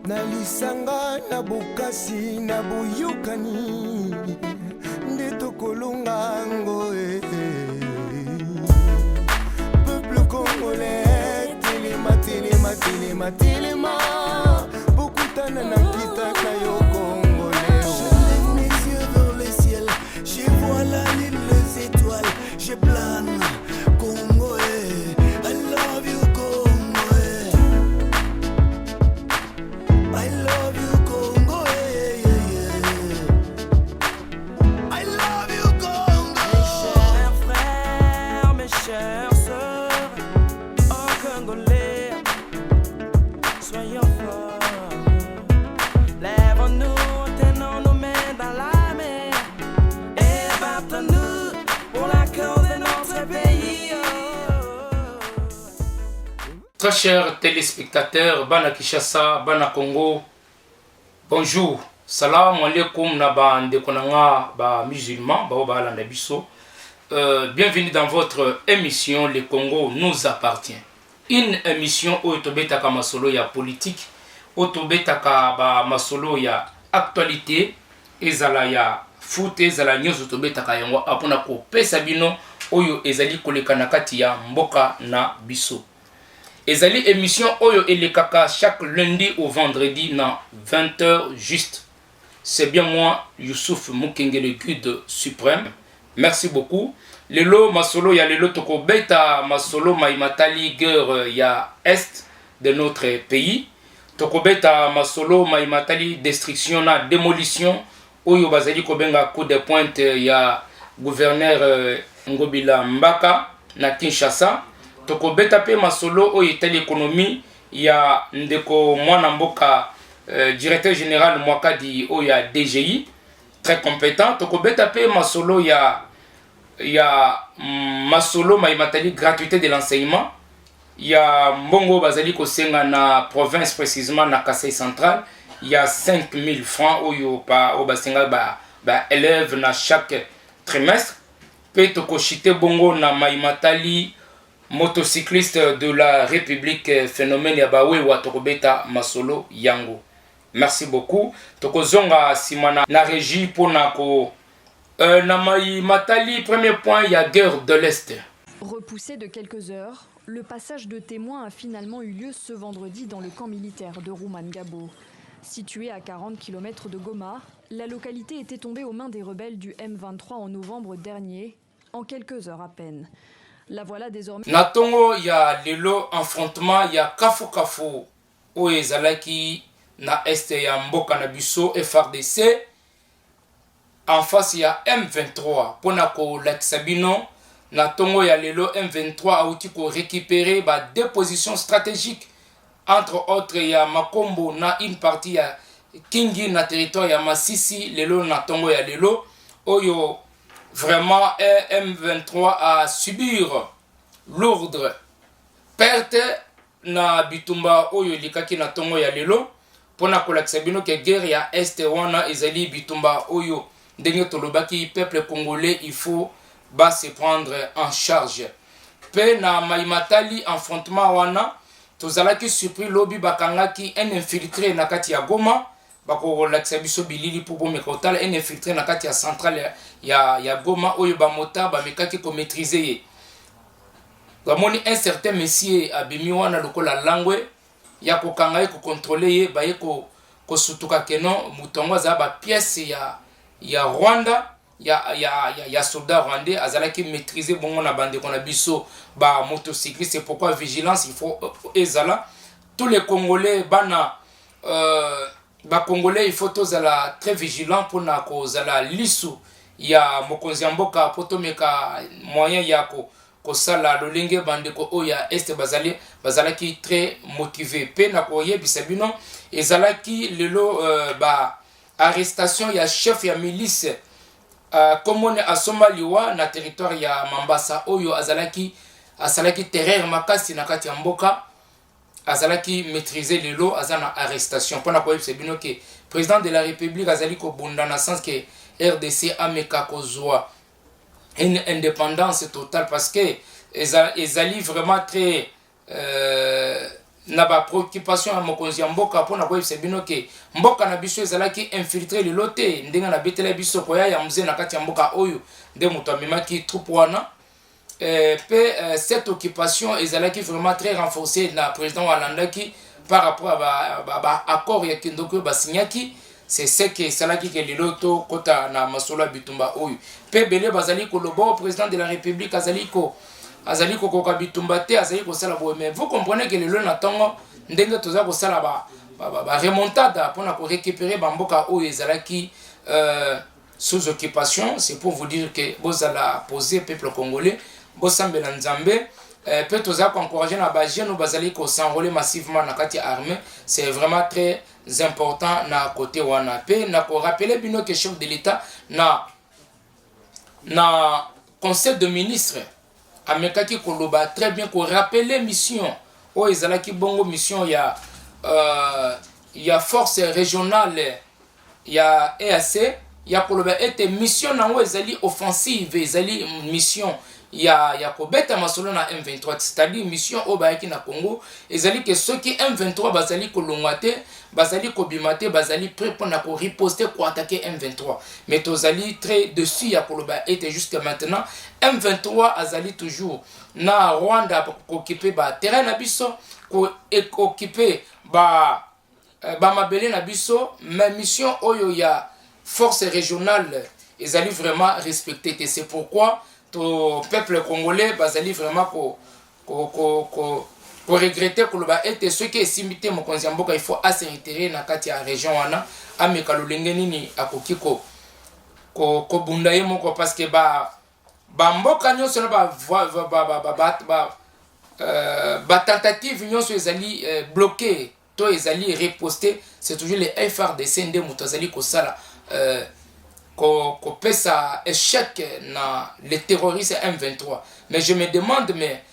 Nalisanga na bukasi na buyukani nde tokolonga ngo peuple congolais telema telema telema telema bokutana na kitaka yo congolais. Je lève mes yeux vers le ciel, je vois la lune, les étoiles, je plane congolais. I love you congolais, I love you Congo, I love you Congo. Mes chers frères, mes chères sœurs, oh Congolais, soyons forts. Lèvons-nous, tenons nos mains dans la mer et battons-nous pour la cause de notre pays. Très chers téléspectateurs, Bana Kishasa, Bana Congo, bonjour, salam alaikum na ba ndekonanga ba musulmans, ba balanda biso. Bienvenue dans votre émission Le Congo nous appartient. Une émission où tobetaka masolo ya politique, où tobetaka ba masolo ya actualité, ezala ya foot, ezala nyoso tobetaka yango apona ko pesa bino oyo ezali koleka na kati ya mboka na biso. Ezali émission oyo elekaka chaque lundi au vendredi na 20h juste. C'est bien moi, Youssouf Mukenge, le guide suprême. Merci beaucoup. Lelo masolo ya lelo toko beta masolo maimatali guerre ya est de notre pays. Toko beta masolo maimatali destruction na démolition oyo bazali kobenga coup de pointe ya gouverneur Ngobila Mbaka na Kinshasa. Toko beta pe masolo oyo etali économie ya ndeko mwana mboka directeur général Mwakadi oyo ya DGI très compétent. Toko beta pe masolo ya masolo maimatali gratuité de l'enseignement ya mbongo bazali kosenga na province précisément na Kasai central il y a 5000 francs oyo pa obasenga ba élève na chaque trimestre. Pe toko chite bongo na maimatali motocycliste de la République phénomène ya bawe wa tokobeta masolo yango. Merci beaucoup. Tokozonga simana na régie pona ko na maimatali premier point il y a guerre de l'Est. Repoussé de quelques heures, le passage de témoins a finalement eu lieu ce vendredi dans le camp militaire de Rumangabo. Situé à 40 km de Goma, la localité était tombée aux mains des rebelles du M23 en novembre dernier, en quelques heures à peine. La voilà désormais. Natongo ya lelo affrontement ya kafu o ezalaki na este ya mboka na biso FRDC en face ya M23 pona ko laksabino. Natongo ya lelo M23 a outi ko récupérer deux positions stratégiques entre autres ya Makombo na une partie ya Kingi na territoire ya Masisi. Lelo natongo ya lelo oyo vraiment M23 a subir lourde perte na bitumba oyo likaki na tongo ya lelo pona kolakisa bino ke guerre ya este wana ezali bitumba oyo ndenge tolobaki peuple congolais il faut se prendre en charge. Pe na maimatali affrontement wana tozalaki surpris lobi bakangaki un infiltré na kati ya Goma bako lakisa biso bilili pour bomeka otala un infiltré na kati ya centrale ya Goma oyo bamota bamekaki ko maîtriser ye. Bamoni un certain monsieur abimi wana lokola langwe ya kokanga ye ko contrôler ye baye ko sutuka keno mutongo za ba pièce ya Rwanda ya soldat rwandais azalaki maîtriser bongo na bande kona biso ba motocycliste. C'est pourquoi vigilance il faut ezala tous les Congolais bana Congolais il faut tozala très vigilant pour na kozala lisu ya mokonzi ya mboka potomeka moyen ya ko sala lolenge bande ko oya est bazalaki très motivé pe na ko yebisa bino ezalaki lelo arrestation ya chef ya milice komone asomba liwa na territoire ya Mambasa oyo asalaki terreur makasi na kati ya mboka azalaki maîtriser lelo azana arrestation pona ko yebisa bino ke président de la République azali ko bunda na sens que RDC ameka kozwa une indépendance totale parce que ezali vraiment très na ba préoccupation ya mokonzi ya mboka mpona koyebisa bino ke mboka na biso ezalaki infiltré lelo te ndenge na betela biso koya ya mzee na kati ya mboka oyo nde moto amemaki troupe wana. Cette occupation ezalaki vraiment très renforcée na président walandaki par rapport à accord ya kindoko basinyaki. C'est ce que salaki ke liloto kota na masolo bitumba oyo pe bele bazali ko lobo président de la république azali ko koka bitumba te azali ko sala bo. Mais vous comprenez que lelo na tongo ndenge toza ko sala ba remontada pour na ko récupérer bamboka oyo ezalaki sous occupation. C'est pour vous dire que bozala poser peuple congolais bosambela nzambe. Peut toza ko encourager na ba jeune bazali ko s'enrôler massivement na kati armée. C'est vraiment très important na côté wana pe na ko rappeler bino que chef de l'état na conseil de ministre amekaki koloba très bien ko rappeler mission o ezalaki bongo mission ya force régionale ya EAC ya koloba ete mission nango ezali offensive ezali mission ya kobeta masolo na M23, c'est-à-dire mission au bayaki na Congo ezali que ceux qui M23 bazali kolongate bazali kobimate bazali prêt pour na ko riposter ko attaquer M23. Mais tozali très dessus ya koloba était jusqu'à maintenant M23 azali toujours na Rwanda ko occuper ba terrain na biso ko occuper ba mabele na biso. Mais mission oyo ya force régionale ezali vraiment respecté. C'est pourquoi le peuple congolais bazali vraiment ko regretter ko ba ete ceux qui simité mokonzi ya mboka il faut asseriter na kati ya région wana ameka lolenge nini akoki ko bunda ye moko parce que ba mboka nyonso na ba tentative nyonso ezali bloqué to ezali reposté. C'est toujours les FRDC nde moto azali ko sala qu'on pèse à échec na les terroristes M23. Mais je me demande, mais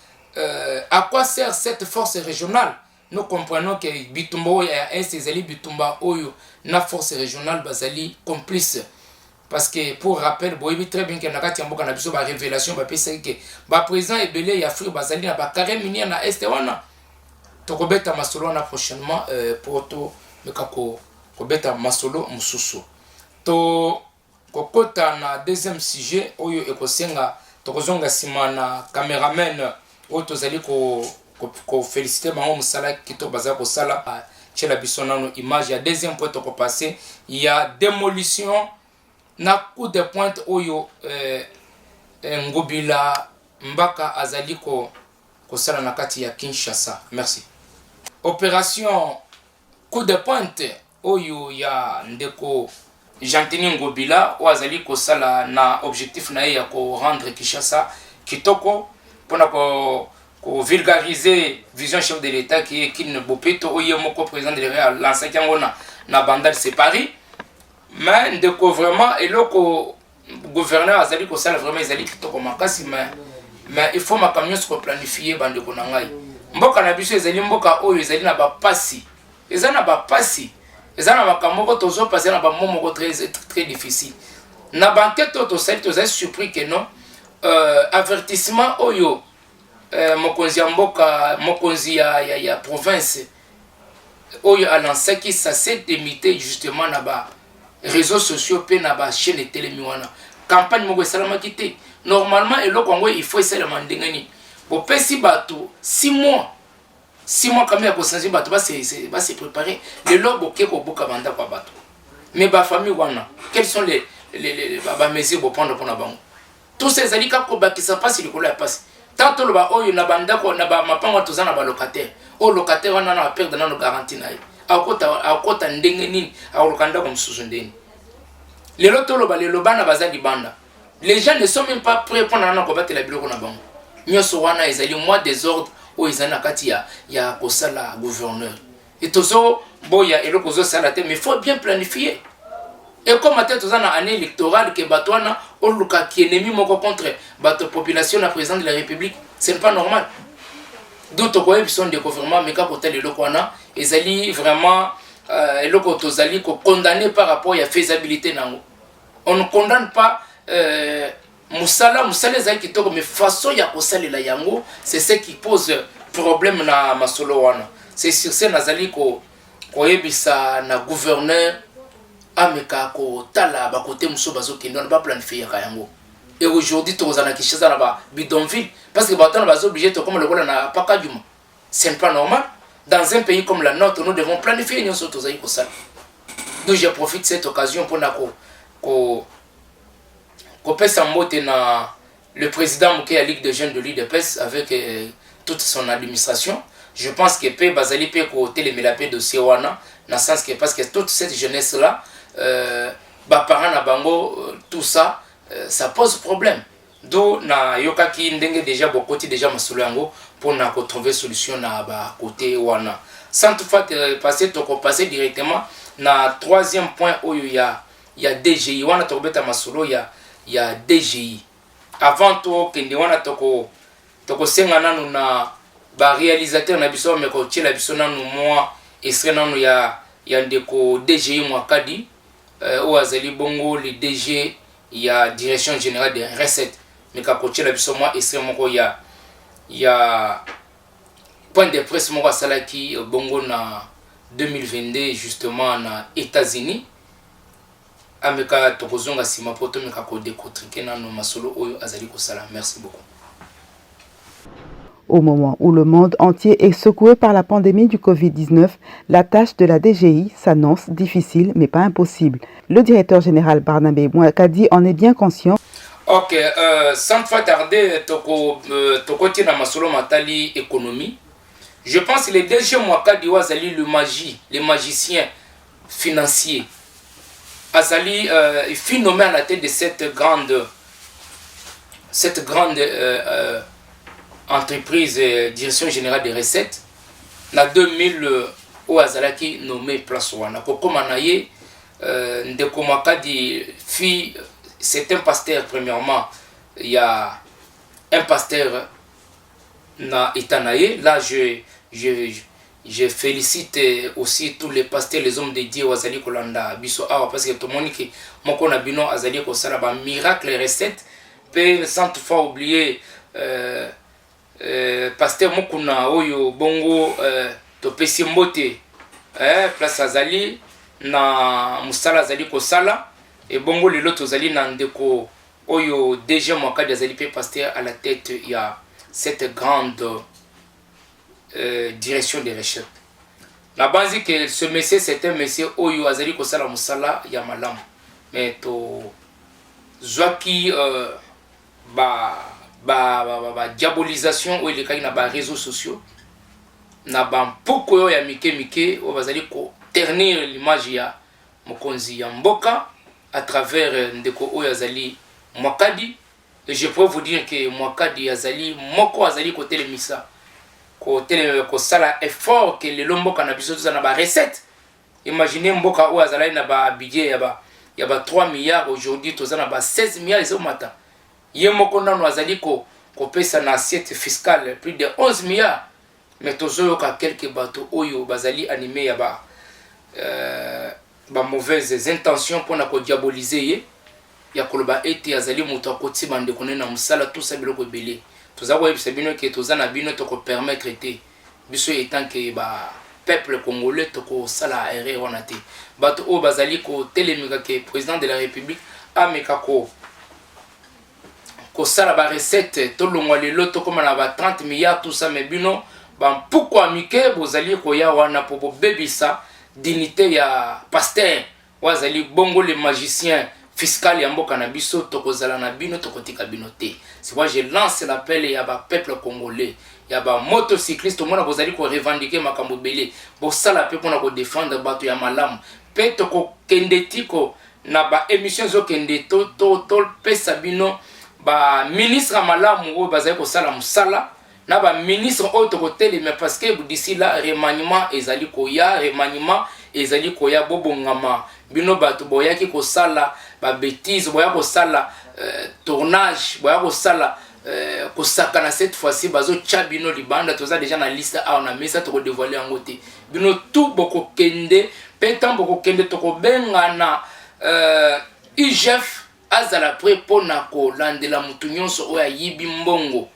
à quoi sert cette force régionale? Nous comprenons que Bitumba et Zali Bitumba Oyo, na force régionale bazali complice. Parce que pour rappel, boyebi très bien que nakati amboka na biso ba révélation ba pesa que ba président ebele ya Afrique bazali na ba carré minier na est wana. Tokobeta masolo na prochainement pour to mekako kobeta masolo mususu. To kokota na deuxième sujet oyo ekosenga tokozonga sima na cameraman oyo tozali ko féliciter bango musala kito baza ko sala chela bisonano image ya deuxième point toko passer il y a démolition na coup de pointe oyo Ngobila Mbaka azali ko sala na kati ya Kinshasa. Merci. Opération coup de pointe oyo ya ndeko Jantini Ngobila wazali ko sala na objectif na ya ko rendre Kinshasa kitoko pona ko vulgariser vision chef de l'état qui est Kin Bopeto oyo moko président de l'État lancé yango na bandal c'est Paris. Mais ndeko vraiment eloko gouverneur azali ko sala vraiment ezali kitoko makasi mais il faut makamyo se planifier bandeko na ngai mboka na biso ezali mboka oyo ezali na ba pasi ezali na ba pasi ezana makamoko tozo passer na ba momoko très difficile na banquette to sali to surpris que non avertissement oyo mokonzi ya mboka mokonzi ya province oyo a lancé qui ça s'est limité justement na ba réseaux sociaux pe na ba chaîne de télémiwana campagne moko salama kité normalement eloko ngo il faut essayer de mandengani bo pesi bato 6 mois quand même ko sanzi bato ba se préparer le lobo ke ko boka banda kwa bato mais ba famille wana quels sont les mesures pour prendre pour na bango tous ces alika ko ba qui ça passe le kolo ya passe tant le ba oyo na banda ko na ba mapango to zana ba locataire o locataire wana na perdre na no garantie na ye akota ndenge nini akolokanda ko msusu ndeni lelo tolo ba lelo bana bazali banda les gens ne sont même pas prêts pour na combattre la biloko na bango nyoso wana ezali moi désordre o ezana kati ya kosala gouverneur et tozo boya eloko zo sala te mais faut bien planifier et comme tête tozana année électorale que batwana o luka ki ennemi moko contre bato population na président de la République c'est pas normal. D'autres quoi ils sont des gouvernements mais quand côté eloko wana ezali vraiment eloko tozali ko condamner par rapport à faisabilité nango. On ne condamne pas musala ezali kitoko mais façon ya kosalela yango c'est ce qui pose problème na masolo wana. c'est sur ce nazali koyebisa na gouverneur ameka kotala bakote mosusu bazokende wana baplanifiaka yango. Et aujourd'hui tozana Kinshasa na ba bidonville parce que bato na bazo obligé to comme le kola na pakaduma. C'est pas normal. Dans un pays comme la nôtre, nous devons planifier nos autres aïe pour ça. Donc je profite de cette occasion pour na le président Mouké à Ligue de jeunes de l'UDPS avec toute son administration. Je pense que peut bazali peut côté les melapé de Sewana dans sens que parce que toute cette jeunesse là ba parents na bango tout ça ça pose problème. Donc na yokaki ndenge déjà beaucoup déjà masolo yango pour na trouver solution na ba côté wana. Sans toutefois passer directement na troisième point où il y a DGI wana to beta masolo il y a DGI. Avant to kende wana toko senga nanu na ba réalisateur na biso me ko tshela biso nanu moi estre nanu ya ndeko DGI Mwakadi ou azali bongo le DG ya direction générale des recettes mais ka ko tshela biso moi estre moko ya point de presse moko salaki bongo na 2022 justement na États-Unis ameka tokozonga sima poto meka ko décortiquer nanu masolo oyo azali ko sala. Merci beaucoup. Au moment où le monde entier est secoué par la pandémie du Covid-19, la tâche de la DGI s'annonce difficile mais pas impossible. Le directeur général Barnabé Mwakadi en est bien conscient. Ok, sans fois tarder, toko tina masolo matali économie. Je pense que les DG Mwakadi Wazali le magicien financier. Azali fut nommé à la tête de cette grande entreprise direction générale des recettes. Na 2000 où Azalaki nommé place wana. Koko manaye ndeko Mwakadi fi c'est un pasteur premièrement. Il y a un pasteur na Itanaye. Là je félicite aussi tous les pasteurs, les hommes de Dieu Azali Kolanda biso awa parce que tout le monde qui moko na bino Azali ko sala ba miracle recettes pe sans toutefois oublier pasteur mokuna oyo bongo to pesi mbote place Azali na musala Azali ko sala et bongo lelo tozali na ndeko oyo DG Mwakadi Azali pe pasteur à la tête il y a cette grande direction des recherches. La base que ce monsieur c'est un monsieur oyo azali ko sala musala ya malam. Mais to zwaki diabolisation ou les cas na ba réseaux sociaux na ba poko ya mike o bazali ko ternir l'image ya mokonzi ya mboka à travers ndeko oyo azali Mwakadi. Et je peux vous dire que Mwakadi azali moko azali ko telemisa ko sala effort que le lomboka na biso za na ba recette. Imaginez mboka ou azali na ba budget ya ba 3 milliards aujourd'hui toza na ba 16 milliards au matin. Ye moko nanu azali ko pesa na assiette fiscale plus de 11 milliards. Mais tozo ka quelques bateaux oyo bazali animé ya ba mauvaises intentions pour na ko diaboliser ye ya koloba ete azali muto akoti bande konena musala tout ça biloko belé. Tous avons bino que tous en abino te permettre te biso étant que ba peuple congolais to ko sala erré onate bato o bazali ko telemika que président de la république ameka ko sala ba recette to longwa lelo to comme na ba 30 milliards tout ça mais bino ba pourquoi mike bozali ko ya wana po bebisa dignité ya pasteur wazali bongo le magicien fiscal ya mboka na biso tokozala na bino tokotika bino te. C'est pourquoi je lance l'appel ya ba peuple congolais ya ba motocycliste mona bozali ko revendiquer makambo belé bo sala pe pona ko défendre bato ya malamu pe toko kendetiko na ba émission zo kende to pesa bino ba ministre malamu o bazali ko sala musala na ba ministre o toko tele mais parce que d'ici là remaniement ezali ko ya bobongama bino bato boyaki ko sala ba bêtise boya ko sala tournage boya ko sala ko sakana cette fois-ci bazo chabino libanda toza déjà na liste a on a mis ça to dévoiler en côté bino tout boko kende petan boko kende to ko bengana IGF azala pré pona ko landela mutu nyonso oya yibi mbongo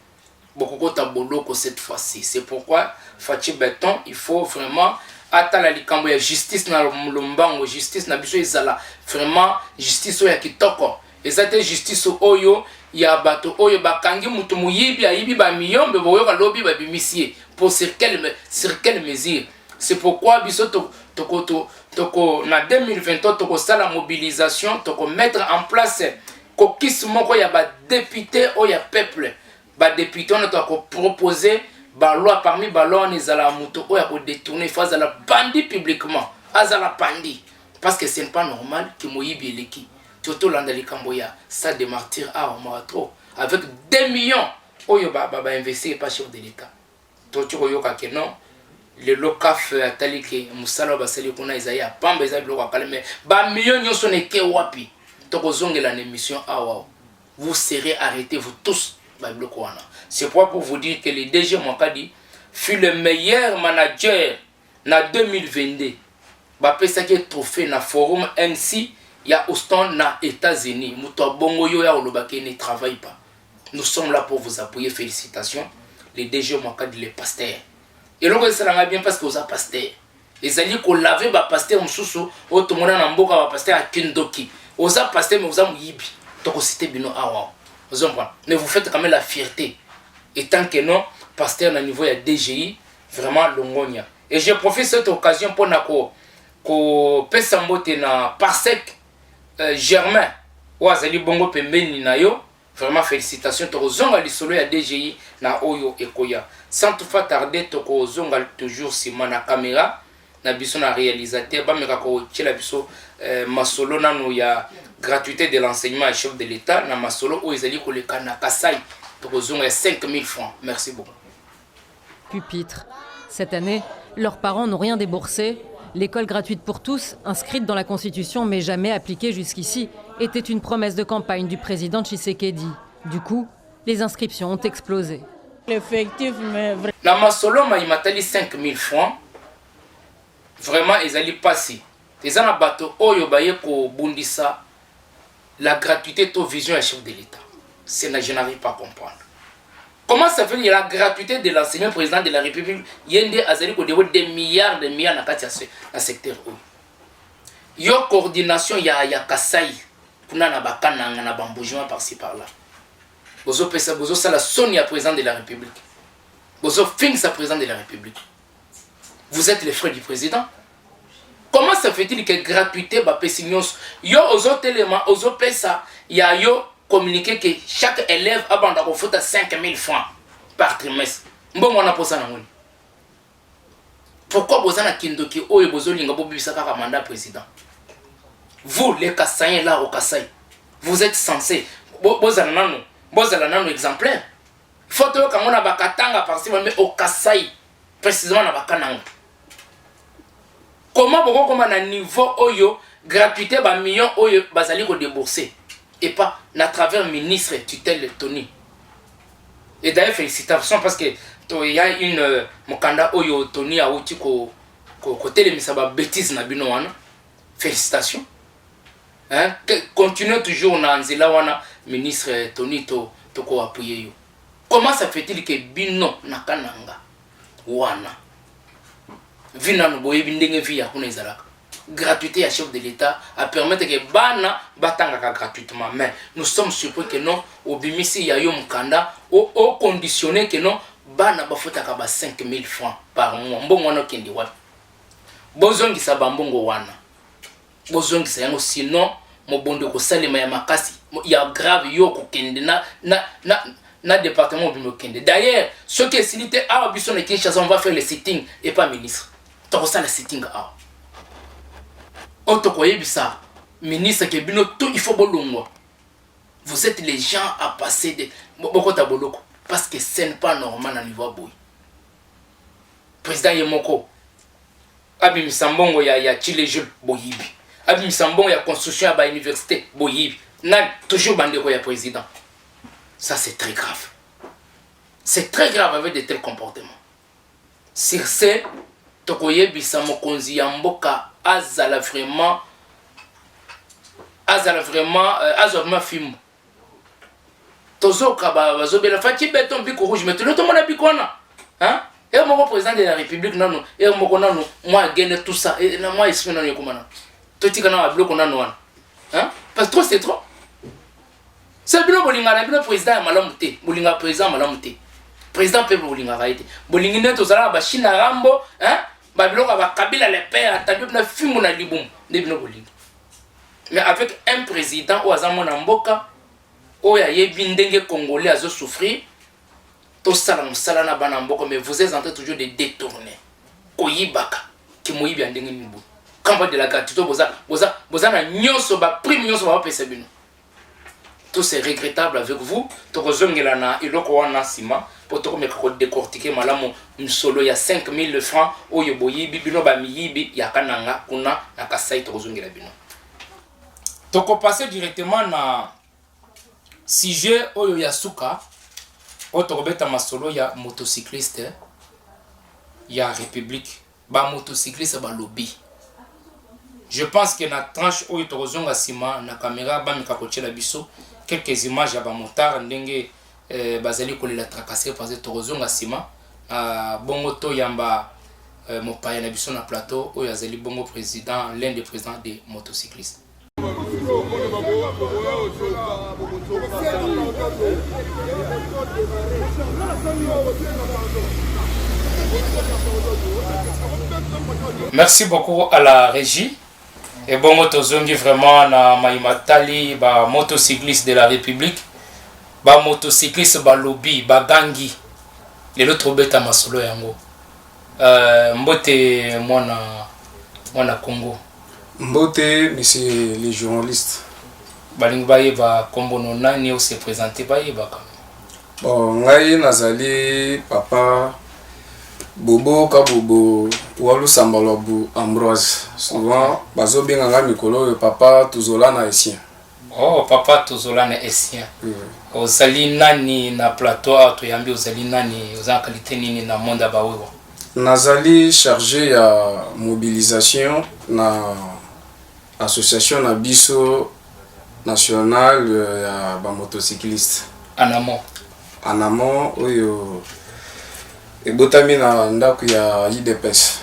bokokota boloko cette fois-ci. C'est pourquoi Fachi Béton, il faut vraiment attendre la likambo ya justice na lombango, justice na biso ezala vraiment justice oyo ya kitoko. Ezate justice oyo ya bato oyo bakangi mutu muyibi ayibi ba miyombe boyoka lobi ba bimisie pour sur quelle mesure. C'est pourquoi biso toko na 2023 toko sala mobilisation, toko mettre en place kokis moko ya ba député oyo ya peuple. Ba député on a proposé ba loi parmi ba loi on ezala mutu oyo ko détourner face à la bandit publiquement, azala bandi parce que ce n'est pas normal que moyibi eleki. Toto landali kamboya ça de martyr à trop avec 2 millions oyo ba investir pas chef de l'état. Toto koyoka ke non le lokaf atalike musala basali kuna izaya pamba ezali lokwa kalme ba millions nyoso neke wapi toko zongela na émission awa vous serez arrêtés vous tous ba bloko wana. C'est pour vous dire que le DG Mwakadi fut le meilleur manager na 2022 ba pesa ke trophée na forum NC ya Houston na États-Unis. Muto bongo yo ya olobake ne travaille pas. Nous sommes là pour vous appuyer. Félicitations. Les DG Mwakadi les pasteurs. Et donc ça l'a bien parce que vous êtes pasteur. Les alliés qu'on lavait ba pasteur mususu o to mona na mboka ba pasteur à Kindoki. Vous êtes pasteur mais vous êtes muyibi. Donc c'était bino awa. Vous comprenez? Mais vous faites quand même la fierté. Et tant que non pasteur na niveau ya DGI vraiment longonia. Et je profite de cette occasion pour nako ko pesa mbote na Parsec Germain Ouazali Bongo Pembeni na yo. Vraiment félicitations toko zonga lisolo ya DGI na oyo ekoya. Sans toutefois tarder toko zonga toujours sima na caméra na biso na réalisateur ba meka ko tshela biso masolo nanu ya gratuité de l'enseignement à chef de l'État na masolo o ezali ko leka na Kasai toko zonga ya 5000 francs. Merci beaucoup. Pupitre. Cette année, leurs parents n'ont rien déboursé. L'école gratuite pour tous, inscrite dans la Constitution mais jamais appliquée jusqu'ici, était une promesse de campagne du président Tshisekedi. Du coup, les inscriptions ont explosé. L'effectif, mais la masolo ma imatali 5000 francs. Vraiment, ils allaient passer. Les ana bato oyo baye ko bundisa la gratuité to vision à chef de l'État. Je n'arrive pas à comprendre. Comment ça fait la gratuité de l'enseignement président de la République yende azali ko devo des milliards na kati ya secteur oyo. Yo coordination ya Kasai kuna na bakananga na bamboujouma par-ci par-là. Bozo pesa bozo sala soni ya président de la République. Bozo fixe à président de la République. Vous êtes les frères du président. Comment ça fait-il que gratuité ba pesignos yo ozo telema ozo pesa ya yo communiquer que chaque élève a banda ko fota 5000 francs par trimestre. Mbongo wana posa na ngoni. Pourquoi bozana kindoki oyo bozolinga bobibisa kaka mandat président? Vous les Kassaïens là au Kassai, vous êtes censés bozala nanu exemplaire. Photo ka ngona bakatanga par mais au Kassai précisément na bakananga. Comment boko koma na niveau oyo gratuité ba millions oyo bazali ko débourser et pas à travers ministre tutelle Tony. Et d'ailleurs félicitations parce que il y a une mokanda oyo Tony a outi ko telemisa ba bêtise na bino wana. Félicitations. Hein? Continuez toujours na nzela wana ministre Tony to ko appuyer yo. Comment ça fait-il que bino na kananga wana vina no boye bindenge via kuna izalaka gratuité à chef de l'État à permettre que bana batanga gratuitement, mais nous sommes surpris que non obimisi ya yo mukanda au conditionné que non bana bafotaka ba 5000 francs par mois mbongo wana kendi wapi bozongi sa bambongo wana bozongi sa yango sinon mobondo ko salema ya makasi ya grave yo ko kende na département bino kende. D'ailleurs ce qui est silité à Bison et Kinshasa on va faire le sitting et pas ministre to ça le sitting à Otoko yebisa ministre ke bino tout il faut bolongwa. Vous êtes les gens à passer de bokota boloko parce que ce n'est pas normal à niveau boy. Président Yemoko abi misambongo ya Chile Jules boyibi. Abi misambongo ya construction à université boyibi. Nan toujours bandeko ya président. Ça c'est très grave. C'est très grave avec de tels comportements. Sur ce tokoyebisa mokonzi ya mboka azala vraiment film tozoka bazobela faki beton biko rouge mais tout le monde a bikona hein et mon président de la République non et mon non moi gagne tout ça et moi ici non yokomana totika na bloc na no hein parce que trop c'est trop c'est bien bolinga na bien président malamuté bolinga président malamuté président peuple bolinga raité bolingi neto zala ba china rambo hein ba biloko ba kabila les pères attendu na fimu na libum de bien bolinga mais avec un président ou azamo na mboka oya yebi ndenge congolais azo souffrir tout ça musala na bana mboka mais vous êtes en train toujours de détourner koyibaka ki moyibi ndenge nibu kamba de la gratuité boza na nyonso ba prime nyonso ba pesa bino. Tout c'est regrettable avec vous. Tokozongela na iloko wana sima pour tokomeka ko décortiquer malamu msolo ya 5000 francs oyo boyibi bino ba miyibi ya kananga kuna na kasai tokozongela bino. Toko passer directement na sujet oyo ya suka otokobeta masolo ya motocycliste ya République ba motocycliste ba lobby. Je pense que na tranche oyo tokozonga sima na caméra ba mikakochela biso quelques images ya ba motard ndenge bazali kolela tracasser parce que tokozonga sima bongo to yamba mopaya na biso na plateau oyo azali bongo président l'un des présidents des motocyclistes. Merci beaucoup à la régie. Et bon, motozongi vraiment na maimatali ba motocycliste de la République, ba motocycliste ba lobby, ba gangi. Et l'autre bête à masolo yango. Mbote mwana Congo. Mbote, monsieur les journalistes. Balingi baye ba kombo no nani o se présenter baye ba kam. Bon, ngai nazali papa Bobo Kabobo Walu Sambalobu Ambroise. Souvent, bazo benga nga mikolo papa Tuzolana Essien. Oh, papa Tuzolana Essien. Ozali nani na plateau to yambi ozali nani oza qualité nini na monde bawewa. Nazali chargé ya mobilisation na association na biso nationale ya ba motocycliste. Anamo oyo ebotami na ndako ya IDPS.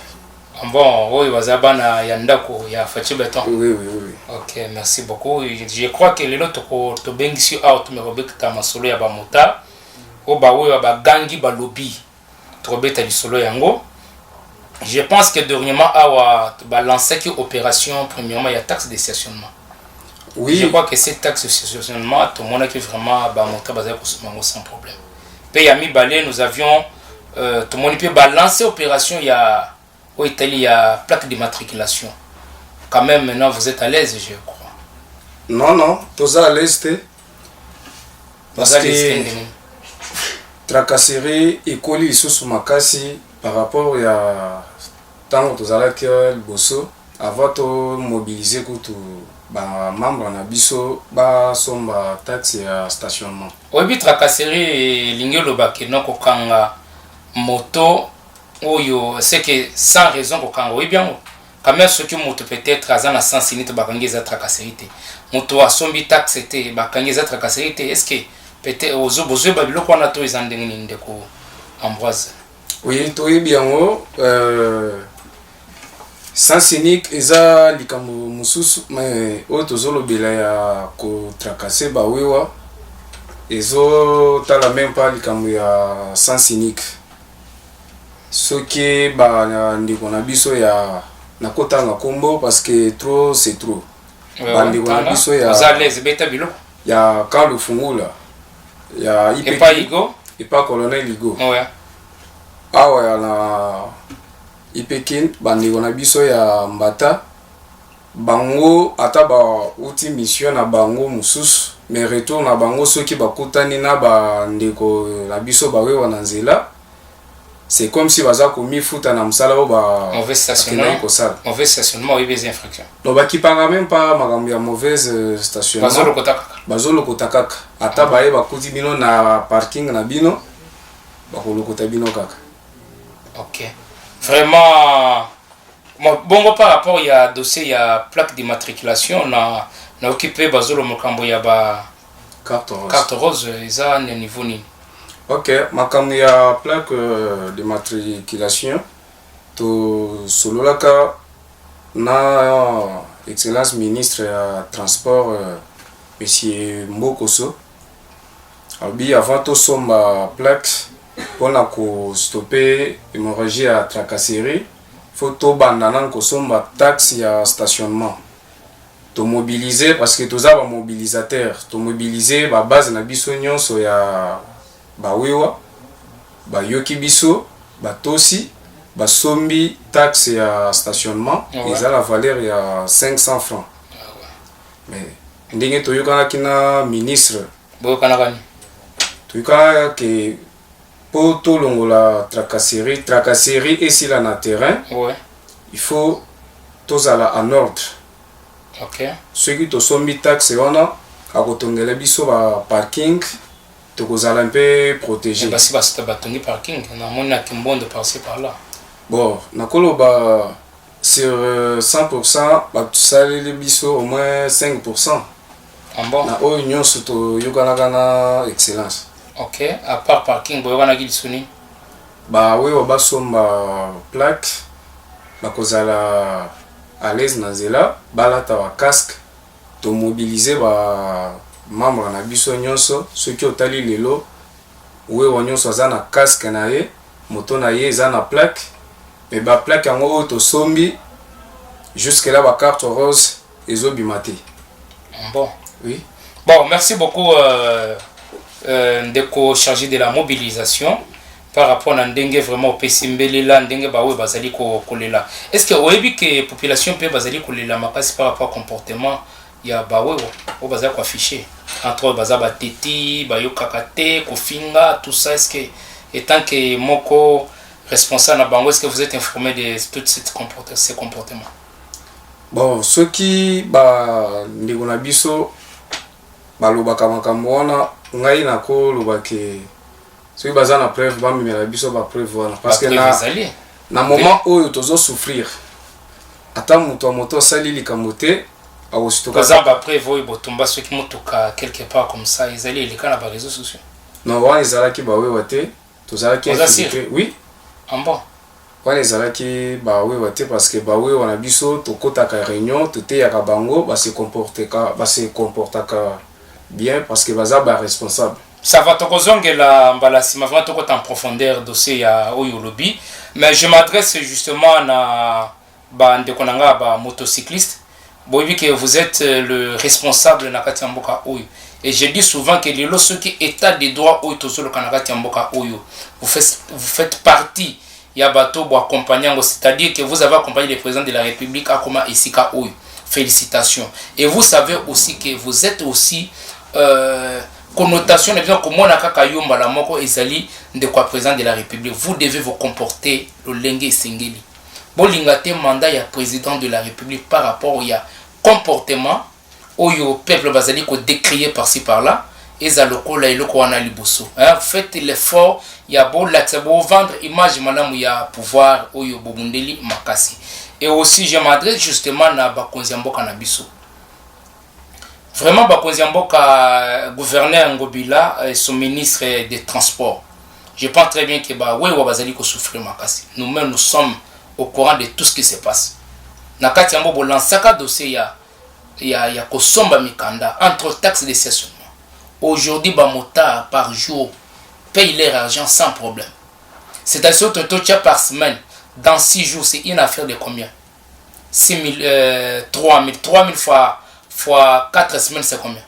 Bon, oui, wazabana ya ndako ya Fachi Beton. Oui. Ok, merci beaucoup. Je crois que les autres to bengisi out me robeka masolo ya ba mota o ba we ba gangi ba lobby. To robeta di solo yango. Je pense que dernièrement awa ba lancer qui opération premièrement il y a taxe de stationnement. Oui, je crois que cette taxe de stationnement tout le monde qui vraiment ba mota bazay consommer sans problème. Puis à mi balé nous avions tout le monde peut balancer opération il y a au Italie il y a plaque d'immatriculation. Quand même maintenant vous êtes à l'aise je crois. Non, tous à l'aise parce que tracasserie et colis sous makasi par rapport à tant que tous à la bosso avant de mobiliser tout ba membre na biso ba somba taxe ya stationnement. Oui, tracasserie lingelo bakeno ko kanga moto oyo c'est que sans raison ko kanga oui bien quand même ce que moto peut-être azana sans inite bakangeza tracasserie moto asombi taxe te bakangeza tracasserie est-ce que peut-être ozo bozo ba biloko na to ezandengini ndeko Ambroise. Oui, toi bien sans unique eza likambo mususu mais otozolo bela ya ko tracasser ba wewa ezo tala même pas likambo ya sans unique soki ba ndiko na biso ya nakota na kombo parce que trop c'est trop bandiko na biso ya zalez beta bilo ya Carlo Fungula ya Ipa colonel Igo ouais awa ya na Ipekin bandiko na biso ya Mbata bango ata ba uti mission na bango mususu mais retour na bango soki bakutani na bandiko na biso bawewa na nzela c'est comme si baza komi futa na msala o ba mauvais stationnement oui des infractions no bakipanga même pas makambo ya mauvaise stationnement bazolo kotaka ata baye bakuti bino na parking na bino bakolokota bino kaka. OK. Vraiment bon par rapport il y a dossier il y a plaque d'immatriculation na occupé bazolo mokambo ya ba Carte rose. Carte rose, eza à niveau nini? Ok, makambo ya plaque de matriculation to sololaka na excellence ministre ya transport monsieur Mbokoso. Abi avant to somba plaque mpona kostopper hémorragie ya tracasserie, faut tobanda kosomba taxe ya stationnement. To mobiliser parce que toza ba mobilisateur, to mobiliser ba base na biso nyonso ya bawewa, ba yoki biso, ba tosi, ba sombi taxe ya stationnement, eza la valeur ya 500 francs. Mais ndenge toyokana kina ministre, boyokana toyokana ke po tolongola tracasserie esila na terrain, il faut tozala en ordre. Ok. Ceux qui te sont mis taxe wana akotongela biso ba parking tokozala un peu protégé. Basi batongi parking na mona kimbondo passer par là. Bon, nakolo ba sur 100% ba tusaleli biso au moins 5%. Bon. Na o union surtout yokana kana excellence. Ok, à part parking boyokana ki lisuni. Ba we ba somba plaque bakozala à l'aise na zela balata wa casque to mobiliser ba membre na biso nyonso ceux qui otali lelo we wa nyonso za na casque na ye moto na ye za na plaque mais ba plaque yango to sombi jusque là ba carte rose ezobimate. Bon, oui. Bon, merci beaucoup ndeko chargé de la mobilisation par rapport à ndenge vraiment au pesimbelela ndenge bawe bazali kolela. Est-ce que oyebi que population peut bazali kolela makasi par rapport au comportement ya bawe o bazali ko afficher entre bazaba teti bayo kakate kofinga tout ça? Est-ce que étant que moko responsable na bango, est-ce que vous êtes informé de tout ces comportements? Bon, ceux qui ba ndeko na biso balobaka makambo wana ngai nako lobake soki baza na preuve bamemela biso ba preuve wana parce que na moment oyo tozo souffrir ata moto moto asali likambo te akositoka kaza ba preuve oyo botumba soki motuka quelque part comme ça ezali eleka na ba réseaux sociaux. Non, wana ezalaki bawewa te tozalaki infiltré. Oui. Bon, wana ezalaki bawewa te parce que bawewa na biso tokotaka réunion toteyaka bango base comportaka bien parce que baza ba responsable. Ça va tokozongela mbala sima vraiment tokota en profondeur dossier ya oyo lobby, mais je m'adresse justement à bande konanga ba motocycliste. Boyebi que vous êtes le responsable na kati mboka oyo, et je dis souvent que les ceux qui état de droit oyo tozolo kanaka mboka oyo, vous faites partie ya bato bo accompagnant, c'est-à-dire que vous avez accompagné le président de la République à comment isika oyo. Félicitations. Et vous savez aussi que vous êtes aussi connotation de bien comme on a kakayomba la moko ezali de quoi président de la République. Vous devez vous comporter le lenge singeli. Bolingate mandat ya président de la République par rapport au comportement au peuple bazali ko décrier par-ci par-là et za lokola eloko wana liboso. Faites l'effort ya bo l'accès bo vendre image malamu ya pouvoir oyo bobundeli makasi. Et aussi je m'adresse justement na bakonzi mboka na biso. Vraiment bakonzi mboka gouverneur Ngobila et son ministre des transports. Je pense très bien que wewa bazali ko souffrir makasi. Nous-mêmes nous sommes au courant de tout ce qui se passe. Nakati yambo bo lansaka dossier ya kosomba mikanda entre taxes de stationnement. Aujourd'hui ba motard par jour paye leur argent sans problème. C'est-à-dire que par semaine dans 6 jours c'est une affaire de combien? 6 000 3 000 fois 4 semaines c'est combien?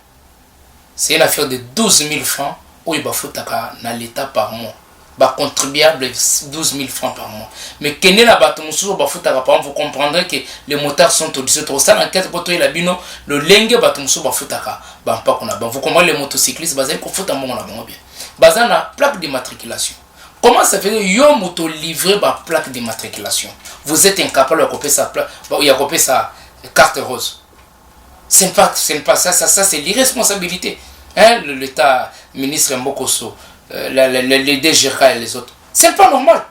C'est une affaire de 12 000 francs où il va foutre dans l'état par mois. Bah contribuable 12 000 francs par mois. Mais kenye na bato mususu ba futa par mois, vous comprendrez que les motards sont au 17 ça dans 4 poto la bino le lenge bato mususu ba futa ka ba pas qu'on a. Vous comprenez les motocyclistes bazali ko futa mbongo na bango bien. Bazana plaque d'immatriculation. Comment ça fait yo moto livré ba plaque d'immatriculation? Vous êtes incapable de copier sa plaque, il a copié sa carte rose. C'est pas ça c'est l'irresponsabilité. Hein, l'état ministre Mbokoso, les DGK et les autres. C'est pas normal.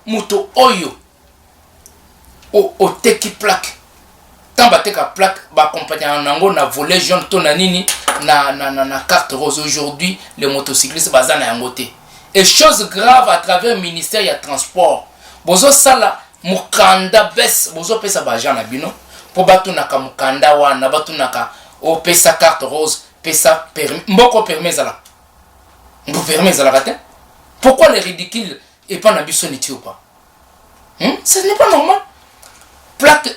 Moto oyo o teki plaque. tant bateka plaque accompagner nango na volet jaune to na nini na carte rose. Aujourd'hui les motocyclistes bazana yango te. Et chose grave à travers le ministère ya transport bozo sala mukanda bes bozo pesa bajan na bino po batu naka mukanda wana batu naka o pesa carte rose pesa permis mboko permis zala mbo permis zala kate. Pourquoi les ridicules et pas na biso ni ou pas? Ce n'est pas normal. Plaque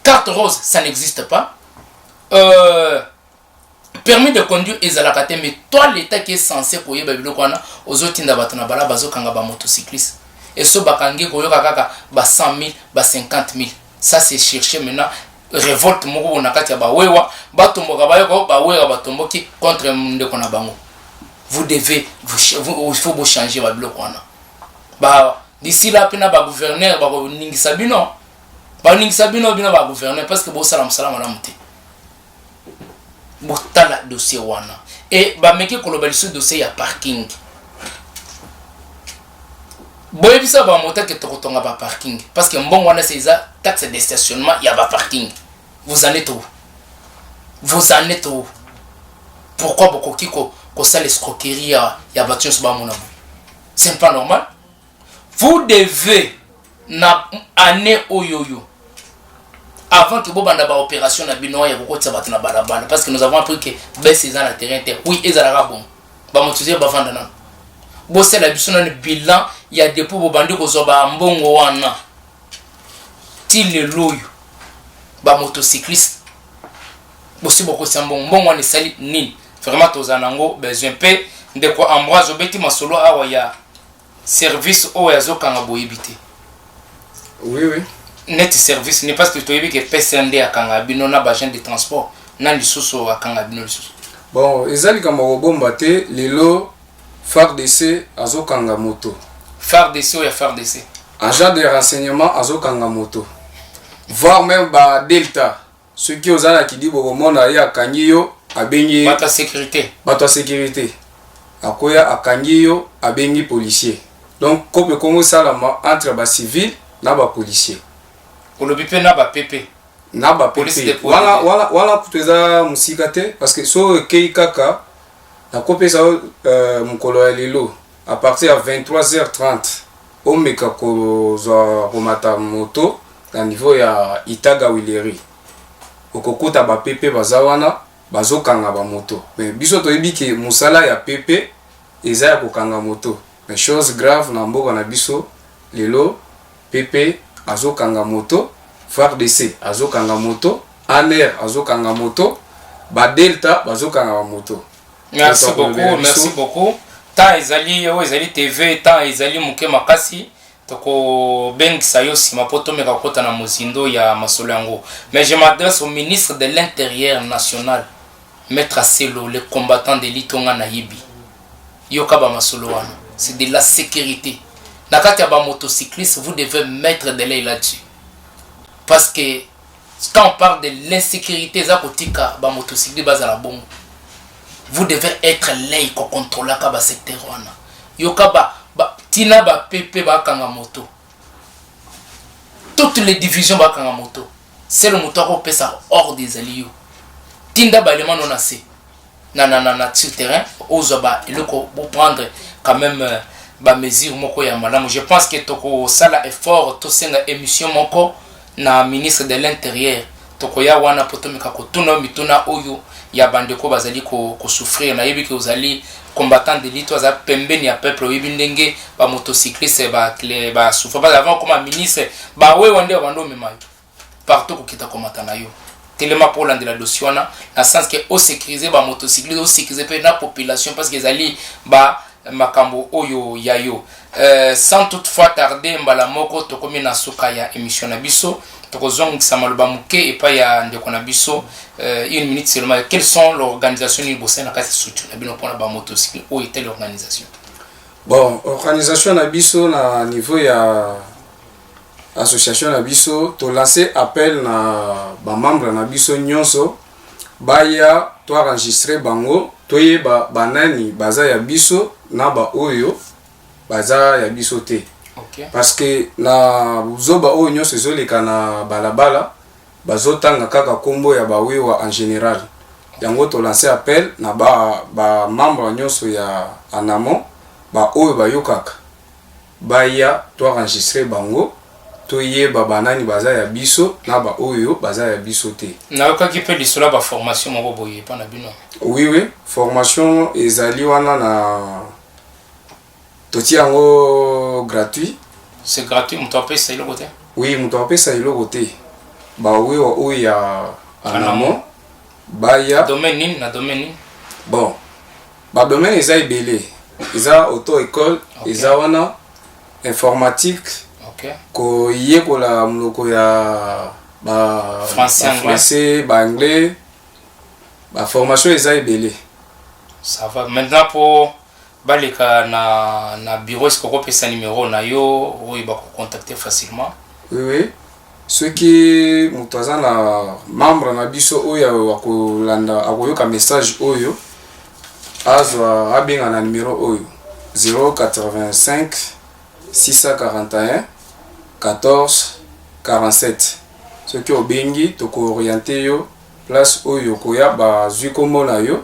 carte rose ça n'existe pas. Permis de conduire ezalaka te, mais toi l'état qui est censé koyeba biloko wana ozotinda bato na bala bazokanga ba motocycliste et so bakangi koyoka kaka ba 100 000 ba 50 000. Ça c'est chercher maintenant révolte moko na kati ya ba wewa batomboka bayoko ba wewa batomboki contre ndeko na bango. Vous devez il faut vous changer ba biloko wana. Ba d'ici là pena ba gouverneur ba ningisa bino bino ba gouverneur parce que bo salam na muté. Botala dossier wana et ba meki koloba lisu dossier ya parking boyebisa ba mota ke tokotonga ba parking parce que mbongo wana c'est ça taxe de stationnement ya ba parking. Vous en êtes où pourquoi beaucoup kiko ko ça l'escroquerie ya battu sur ba mona? C'est pas normal. Vous devez na année oyoyo avant que bobanda ba opération na bino ya kokotsa batu na balabala parce que nous avons appris que baisse na terrain terre oui ezalaka bon ba motuze ba vanda na bo c'est la biso na bilan ya dépôt bobandi ko zoba mbongo wana ti le loyo ba motocycliste bo si boko mbongo wana sali nini vraiment tozanango besoin pe ndeko Ambroise obeti masolo awa ya service o ya zokanga boyibite. Oui net service n'est pas que tu as que PCND à Kangabino na bagent de transport na lisusu à Kangabino lisusu. Bon, ezali kama robomba te lelo FARDC azo kanga moto. FARDC ou ya FARDC. Agent de renseignement azo kanga moto. Voire même ba Delta. Ceux qui osana qui dit boromona ya kangiyo abengi bata sécurité. Bata sécurité. Akoya akangiyo abengi policier. Donc comme Congo salama entre ba civil na ba policier. Pour le BP na ba PP na ba PP wala kuteza musikate parce que so kei kaka na kopesa mukolo ya lelo à partir de 23h30 au meka ko zo komata moto na niveau ya Itaga Wileri okokuta ba PP bazawana bazokanga ba moto mais biso toyebi ke musala ya PP eza ya kokanga moto mais chose grave na mboka na biso lelo PP azokanga moto, FARDC azokanga moto, ANR azokanga moto, ba Delta azokanga moto. Merci beaucoup. Tant ezali TV, tant ezali muke makasi, toko bengisa yo sima poto meka kota na mozindo ya masolo yango. Mais je m'adresse au ministre de l'Intérieur national, Maître Aselo, le combattant de Litonga Nayibi. Yoka ba masolo wana, c'est de la sécurité. Nakati ya ba motocycliste, vous devez mettre de l'œil là-dessus. Parce que quand on parle de l'insécurité, za kotika ba motocycliste bazala bon. Vous devez être l'œil ko contrôler ka ba secteur wana. Yoka ba tina ba PP ba kanga moto. Toutes les divisions ba kanga moto. C'est le moto ko pesa hors des alliés. Tinda ba élément non assez. Na sur terrain, ozoba eloko pour prendre quand même ba mesure moko ya malamu. Je pense que toko sala effort to senga émission moko na ministre de l'Intérieur toko ya wana potomika ko tuna mituna oyo ya bandeko bazali ko souffrir na yebi que ozali combattant de l'île toza pembeni ya peuple yebi ndenge ba motocycliste ba souffrir pas avant comme ministre ba we wande bando memayo partout ko kita komata na yo tellement pour l'ande la dossier na sens que au sécuriser ba motocycliste au sécuriser pe na population parce que ezali ba makambo oyo yayo sans toutefois tarder mbala moko tokomi na suka ya émission na biso tokozongisa maloba muke et pas ya ndeko na biso une minute seulement. Quelles sont l'organisation ni bossa na kasi structure na bino pona ba motocycle ou était l'organisation? Bon, organisation na biso na niveau ya association na biso to lancer appel na ba membre na biso nyonso baya to enregistrer bango toye banani baza ya biso na ba oyo baza ya biso te. Okay. Parce que na zoba oyo nyonso ezoleka na balabala bazotanga kaka kombo ya bawiwa en général. Yango to lancer appel na ba membre nyonso ya anamo ba oyo bayokaka baya to enregistrer bango to yeba banani baza ya biso na ba oyo baza ya biso te. Na okaki pe lisolo ba formation moko boye pa na bino. Oui, formation ezali wana na toti yango gratuit. C'est gratuit, muto apesa iloko te? Oui, muto apesa iloko te. Ba oyo ya anamo baya domaine nini na domaine nini? Bon, ba domaine eza ebele. Eza auto école, eza wana informatique. OK. Ko yekola muloko ya ba français, ba anglais. Ba formation eza ebele. Ça va. Maintenant pour baleka na bureau est-ce qu'on peut passer numéro na yo ou il va contacter facilement? Oui. Ceux qui mutaza na membre na biso oyo akolanda akoyoka message oyo azwa abenga na numéro oyo 085 641 14 47. Ceux qui obengi toko orienter yo place oyo koya ba zui komona yo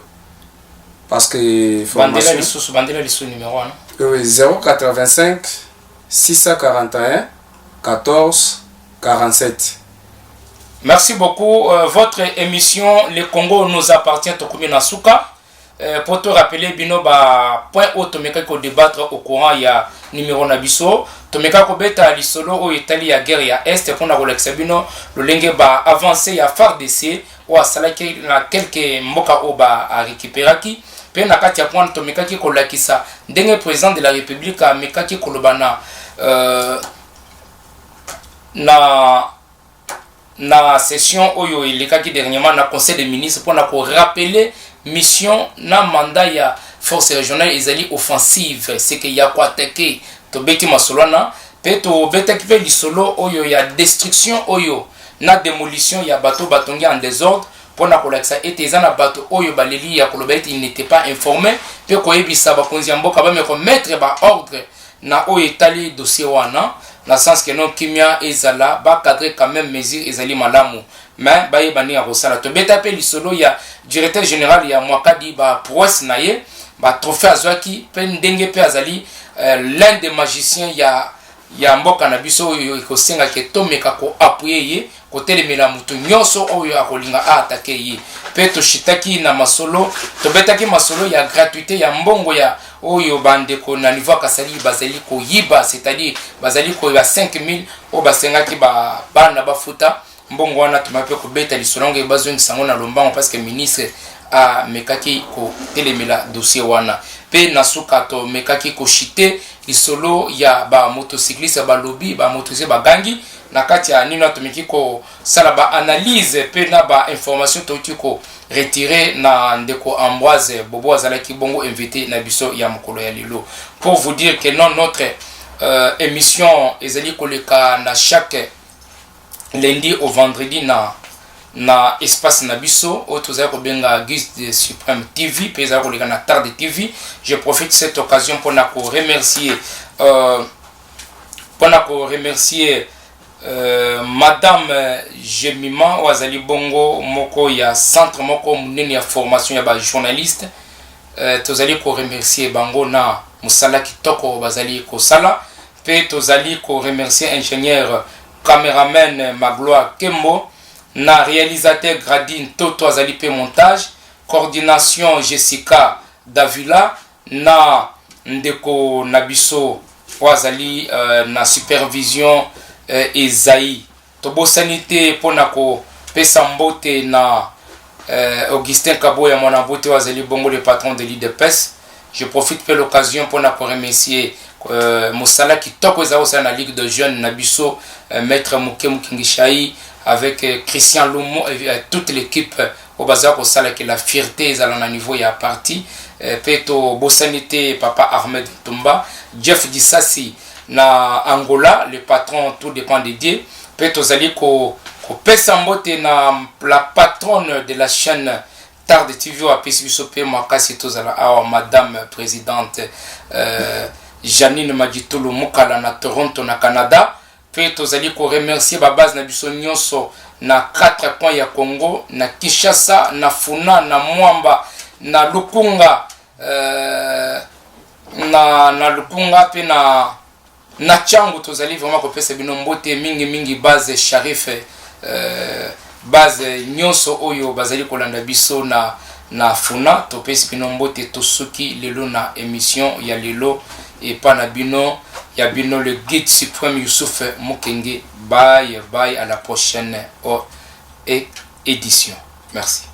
parce que formation bandela liso numéro 1. Oui, 085 641 14 47. Merci beaucoup. Votre émission Le Congo nous appartient Tokumi Nasuka. Pour te rappeler, bino ba point haut tomeka ko débattre au courant ya numéro nabiso. Tomeka ko beta lisolo o Italie ya guerre ya est pour na relaxer bino le lenge ba avancer ya FARDC ou asalaki na quelques mboka o ba a récupéraki. Pe na kati ya point tomeka ki ko lakisa ndenge président de la République a mekaki kolobana na session oyo ilekaki dernièrement na conseil des ministres pour na ko rappeler mission na mandat ya force régionale ezali offensive c'est que ya ko attaquer to beti masolana pe to betaki pe lisolo oyo ya destruction oyo na démolition ya bateau batongi en désordre pour na ko lakisa ete ezana bateau oyo baleli ya kolobeti il n'était pas informé pe ko yebisa ba konzi mboka ba me ko mettre ba ordre na oyo etali dossier wana na sens que non kimia ezala ba cadrer quand même mesure ezali malamu mais ba yebani ya kosala to beta pe lisolo ya directeur général ya Mwakadi ba prouesse na ye ba trophée azwaki pe ndenge pe azali l'un des magiciens ya mboka na biso oyo ikosenga ke tomeka ko appuyer ye ko telemela mutu nyonso oyo akolinga attaquer ye pe to shitaki na masolo to betaki masolo ya gratuité ya mbongo ya oyo bandeko na niveau kasali bazali ko yiba c'est-à-dire bazali ko ya 5000 o basengaki ba bana bafuta mbongo wana tumape ko beta lisononge bazongi sango na lombango parce que ministre a mekaki ko telemela dossier wana pe nasuka to mekaki ko chite lisolo ya ba motocycliste ba lobby ba motocycliste ba gangi na kati ya nino atomiki ko sala ba analyse pe na ba information to ko retirer na ndeko Ambroise Bobo azalaki bongo invité na biso ya mokolo ya lelo pour vous dire que non notre émission ezali koleka na chaque lundi au vendredi na espace na biso autoza ko benga Guise de Suprême TV pesa koleka na Tarde TV. Je profite de cette occasion pour na ko remercier Madame Jemima Wazali Bongo moko ya centre moko munene ya formation ya ba journaliste tozali ko remercier bango na musala kitoko bazali ko sala pe tozali ko remercier ingénieur caméraman Magloire Kembo na réalisateur Gradine Toto azali pe montage coordination Jessica Davila na ndeko Nabiso Wazali na supervision Ezaï tobo sanité pona ko pesa mbote na Augustin Kaboya mwana mbote wazali bongo le patron de l'IDPS. Je profite de l'occasion pour na ko remercier Mosala kitoko za osa na ligue de jeunes Nabiso maître Mukemu Kingishai avec Christian Lomo et toute l'équipe au bazar ko sala que la fierté ezala na niveau ya parti peto bosanité papa Ahmed Tumba Jeff Disasi na Angola, le patron, tout dépend de Dieu. Peut ozali ko pesa mbote na la patronne de la chaîne Tarde TV a pesibiso pe makasi tozala awa madame présidente Janine Madjitolo Mukala na Toronto na Canada. Peut ozali ko remercier ba base na biso nyonso na 4 coins ya Congo, na Kinshasa, na Funa, na Mwamba, na Lukunga, na Lukunga pe na Changu. Tozali vraiment kopesa bino mbote mingi base Sharif, base nyonso oyo bazali kolanda biso na Funa. Topesi bino mbote tosuki lelo na émission ya lelo et pa na bino ya bino le guide suprême Youssouf Mokenge. Bye à la prochaine édition. Merci.